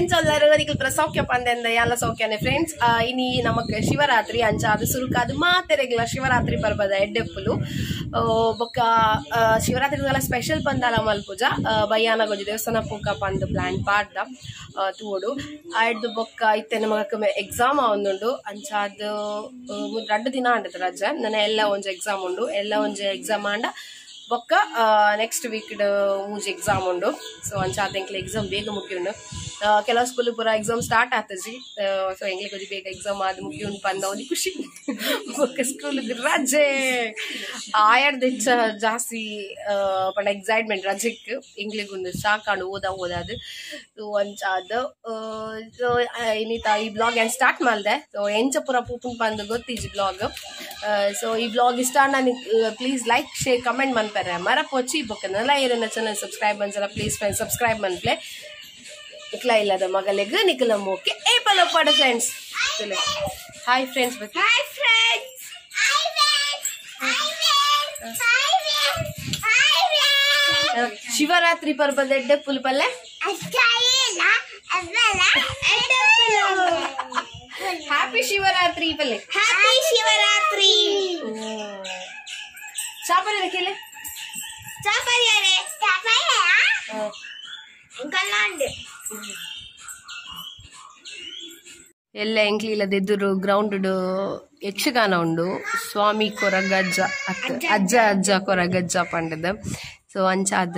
Friends ಎಲ್ಲರೂ ಅದಕ್ಕೆ ಸೌಖ್ಯ ಪಂದೆಂದ ಎಲ್ಲ ಸೌಖ್ಯನೇ ಫ್ರೆಂಡ್ಸ್. ಇನಿ ನಮಕ್ ಶಿವರಾತ್ರಿ ಅಂಚ ಅದು ಸುರುಕಾದು ಮಾತೆ ರೆಗ್ಯುಲರ್ ಶಿವರಾತ್ರಿ ಬರ್ಬದ ಎಡ್ಡೆಪ್ಪುಲು ಬೊಕ್ಕ ಶಿವರಾತ್ರಿ ಸ್ಪೆಷಲ್ ಪಂದಾಲ ಮಲ್ಪುಜ ಬಯ್ಯಾನ ಗೊಂಜಿ ದೇವಸ್ಥಾನ ಪೂಕ ಪಂದ್ ಪ್ಲಾನ್ ಪಾಡ್ದ ತೂಡು ಆಯ್ದು ಬೊಕ್ಕ ಇತ್ತೆ ನಮಕ್ ಎಕ್ಸಾಮ್ ಆವೊಂದುಂಡು ಅಂಚ ಅದು 2 ದಿನ ಆಂಡದ ರಜೆ ನನ್ನ ಎಲ್ಲ ಒಂಜಿ ಎಕ್ಸಾಮ್ ಉಂಡು ಎಲ್ಲ ಒಂಜಿ ಎಕ್ಸಾಮ್ ಆಂಡ ಬೊಕ್ಕ ನೆಕ್ಸ್ಟ್ ವೀಕ್ ಮೂಜಿ ಎಕ್ಸಾಮ್ ಉಂಡು. ಸೊ ಅಂಚ ಎಂಕ್ಲೆ ಎಕ್ಸಾಮ್ ಬೇಗ ಮುಗಿಯುಂಡು. ಕೆಲವು ಸ್ಕೂಲ್ ಪೂರ ಎಕ್ಸಾಮ್ ಸ್ಟಾರ್ಟ್ ಆತಜಿ. ಸೊ ಎಂಗ್ಲೆ ಕೊಂಚ ಬೇಗ ಎಕ್ಸಾಮ್ ಆದ್ ಮುಗಿಯುಂಡು ಪಂದ ಒಂದು ಖುಷಿ. ಬೊಕ್ಕ ಸ್ಕೂಲ್ ರಜೆ ಆಯರ್ದ ಹೆಚ್ಚ ಜಾಸ್ತಿ ಪಂಡ ಎಕ್ಸೈಟ್ಮೆಂಟ್ ರಜೆಕ್ ಎಂಗ್ಲಿಗೊಂದು ಸಾಕಾಂಡು ಓದಾದು. ಸೊ ಅಂಚ ಅದು ಇನ್ನಿತ ಈ ಬ್ಲಾಗ್ ಏನ್ ಸ್ಟಾರ್ಟ್ ಮಾಡ್ದೆ. ಸೊ ಎಂಚ ಪೂರ ಪೂಪುನ್ ಪಂದ್ ಗೊತ್ತಿಜಿ ಬ್ಲಾಗ್. ಸೊ ಈ ಬ್ಲಾಗ್ ಇಷ್ಟ ನಾನು ಪ್ಲೀಸ್ ಲೈಕ್ ಶೇರ್ ಕಮೆಂಟ್ ಮನ್ಪರೆ ಮರಪೋಚಿ ಬೊಕ್ಕನಲ್ಲ ಏರನ್ನ ಚಾನಲ್ ಸಬ್ಸ್ಕ್ರೈಬ್ ಮನ್ಸಲ್ಲ ಪ್ಲೀಸ್ ಫ್ರೆಂಡ್ಸ್ ಸಬ್ಸ್ಕ್ರೈಬ್ ಮನ್ಪ್ಲೆ ಇಕ್ಲಾ ಇಲ್ಲದ ಮಗಲೆಗ್ ನಿಕಲ ಮೋಕೆ ಏ ಪಲೋ ಪಾಡ friends. Hi friends. Hi friends. Shivaratri ಪರ್ಬದ ಎಡ್ಡೆ ಪುಲ್ ಪಲ್ಲೆ ಹ್ಯಾಪಿ ಶಿವರಾತ್ರಿ ಪಲ್ಲೆ ಹ್ಯಾಪಿ ಶಿವರಾತ್ರಿ. ಚಾಪರಿ ರखेले ಚಾಪರಿ ಅರೆ ಚಾಪರಿ ಕಲ್ಲಾಂಡೆ ಎಲ್ಲ ಎಂಕ್ಲಿಲದ ಎದುರು ಗ್ರೌಂಡ್ ಯಕ್ಷಗಾನ ಉಂಡು. ಸ್ವಾಮಿ ಕೊರಗಜ್ಜ ಅಜ್ಜ ಕೊರಗಜ್ಜ ಪಂಡದ. ಸೊ ಅಂಚ ಅದ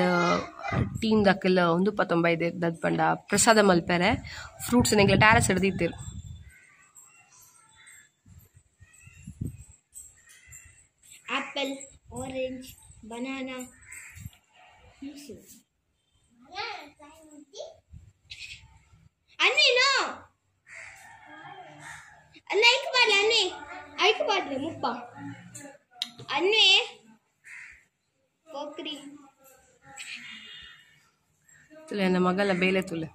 ಟೀಮ್ ದಕ್ಕಲ್ಲ 119 ದದ್ ಪಂಡ ಪ್ರಸಾದ ಮಲ್ಪರೆ ಫ್ರೂಟ್ಸ್ ಎಂಗ್ಲ ಟ್ಯಾರಸ್ ಹಿಡ್ದಿತ್ತಿರು. Apple, orange, banana. Anni no. Anni aik padle muppa. Anni kokri. ತುಲೆ ನನ್ನ ಮಗಲ ಬೇಲೆ ತುಲೆ.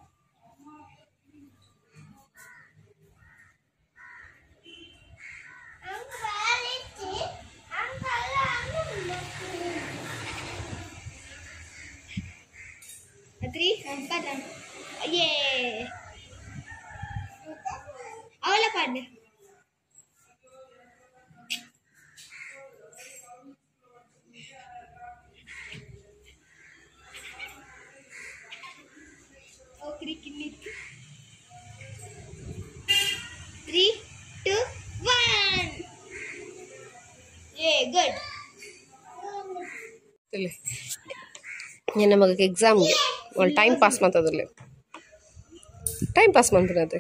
Three, empat, yeah. Awal apa ada? Oh, kriket ni. 3, 2, 1. Yeah, good. ತುಲೆ ನನ್ನ ಮಗಕ್ಕೆ ಎಕ್ಸಾಮ್ಗೆ ಒಂದು ಟೈಮ್ ಪಾಸ್ ಮಾಡ್ತದಲ್ಲ ಟೈಮ್ ಪಾಸ್ ಮಾಡ್ಬಿಡತ್ತೆ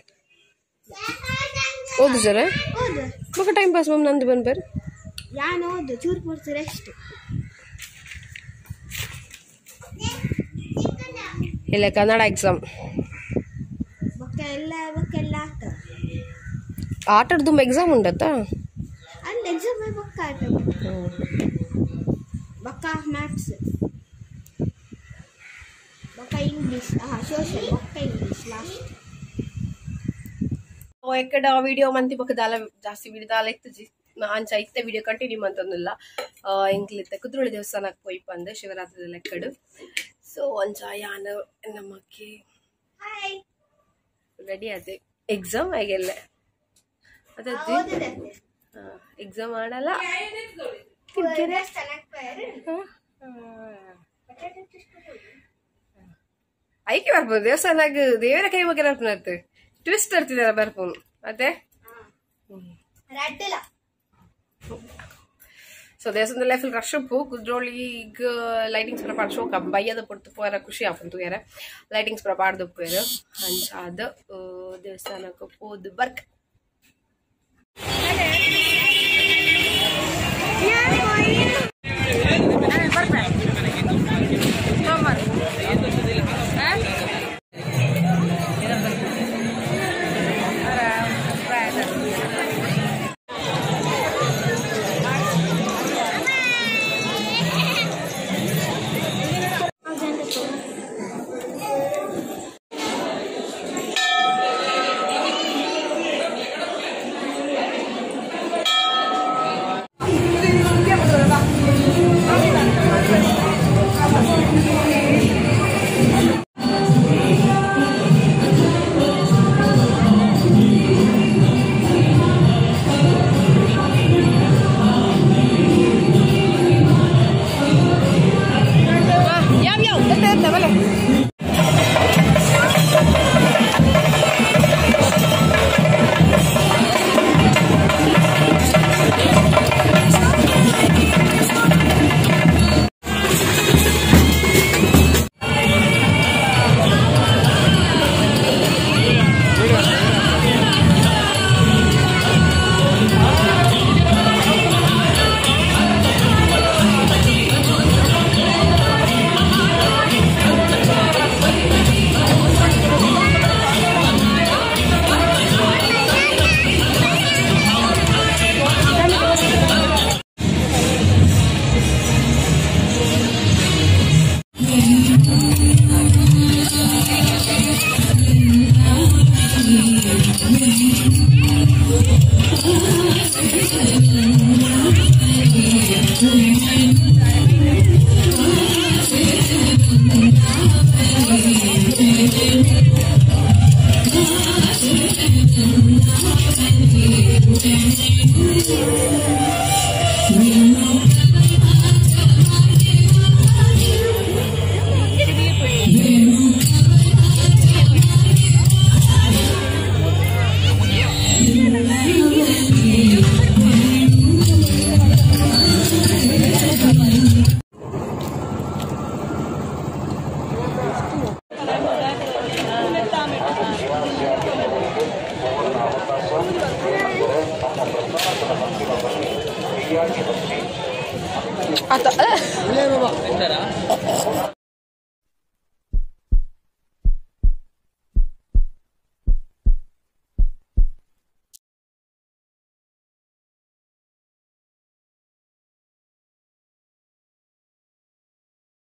ಓದು ಜರ ಮಗ ಟೈಮ್ ಪಾಸ್ ಮಾಡಿ ನಂದು ಬಂದು ಬರ್ರಿ ಯಾನು ಓದು ಚೂರು ಪೂರ್ತಿ ರೆಸ್ಟ್ ಇಲ್ಲ ಕನ್ನಡ ಎಕ್ಸಾಮ್ ಬೊಕ್ಕೆಲ್ಲ ಆಟದ್ದು ಎಕ್ಸಾಮ್ ಉಂಡತ್ತಾ ಅಲ್ಲಿ ಎಕ್ಸಾಮ್ ಬೊಕ್ಕ ಆಟ ಬೊಕ್ಕ ಮ್ಯಾಥ್ಸ್ ಬೊಕ್ಕ ಇಂಗ್ಲಿಷ್ ಸೋಷಿಯಲ್ ಬೊಕ್ಕ ಇಂಗ್ಲಿಷ್ ಲಾಸ್ಟ್ ఎక్కడ వీడియో మంతి ఒక దాల జాస్తి వీడియో దాల ఎత్తుజి ಅಂಚ ಇತ್ತೆ ವಿಡಿಯೋ ಕಂಟಿನ್ಯೂ ಮಂತೊಂದಿಲ್ಲ ಇಂಕ್ಲಿತ್ತೆ ಕುದ್ರೋಳಿ ದೇವಸ್ಥಾನಕ್ಕೆ ಹೋಯ್ ಬಂದೆ ಶಿವರಾತ್ರಿದಲ್ಲಿ ಎಕ್ಕಡು ಸೊ ಅಂಚ ಯಾನ ನಮ್ಮಕ್ಕೆ ರೆಡಿ ಆದೆ ಎಕ್ಸಾಮ್ ಆಗಿಲ್ಲ ಅದದ್ದು ಎಕ್ಸಾಮ್ ಮಾಡಲ್ಲ ಐಕೆ ಬರ್ಬೋದು ದೇವಸ್ಥಾನಾಗ ದೇವರ ಕೈ ಬಗ್ಗೆ ಬರ್ಪುನತ್ತು ಟ್ವಿಸ್ಟ್ ಇರ್ತಿದಾರ ಬರ್ಪುನು ಮತ್ತೆ ಸೊ ದೇವಸ್ಥಾನದಲ್ಲೇ ಫುಲ್ ರಶ್ ಉಪ್ಪು ಕುದ್ರೋಳಿಗ ಲೈಟಿಂಗ್ಸ್ ಪುರ ಪಾಡ್ ಶೋಕ ಬಯ್ಯದ ಪೊರ್ತು ಪೋರ ಖುಷಿ ಆಪುಂತು ಯಾರ ಲೈಟಿಂಗ್ಸ್ ಪುರ ಪಾಡ್ದು ಉಪ್ಪೇರು ಅಂಚಾದ ದೇವಸ್ಥಾನಕ್ಕೆ ಹೋದ್ ಬರ್ಕ್ atau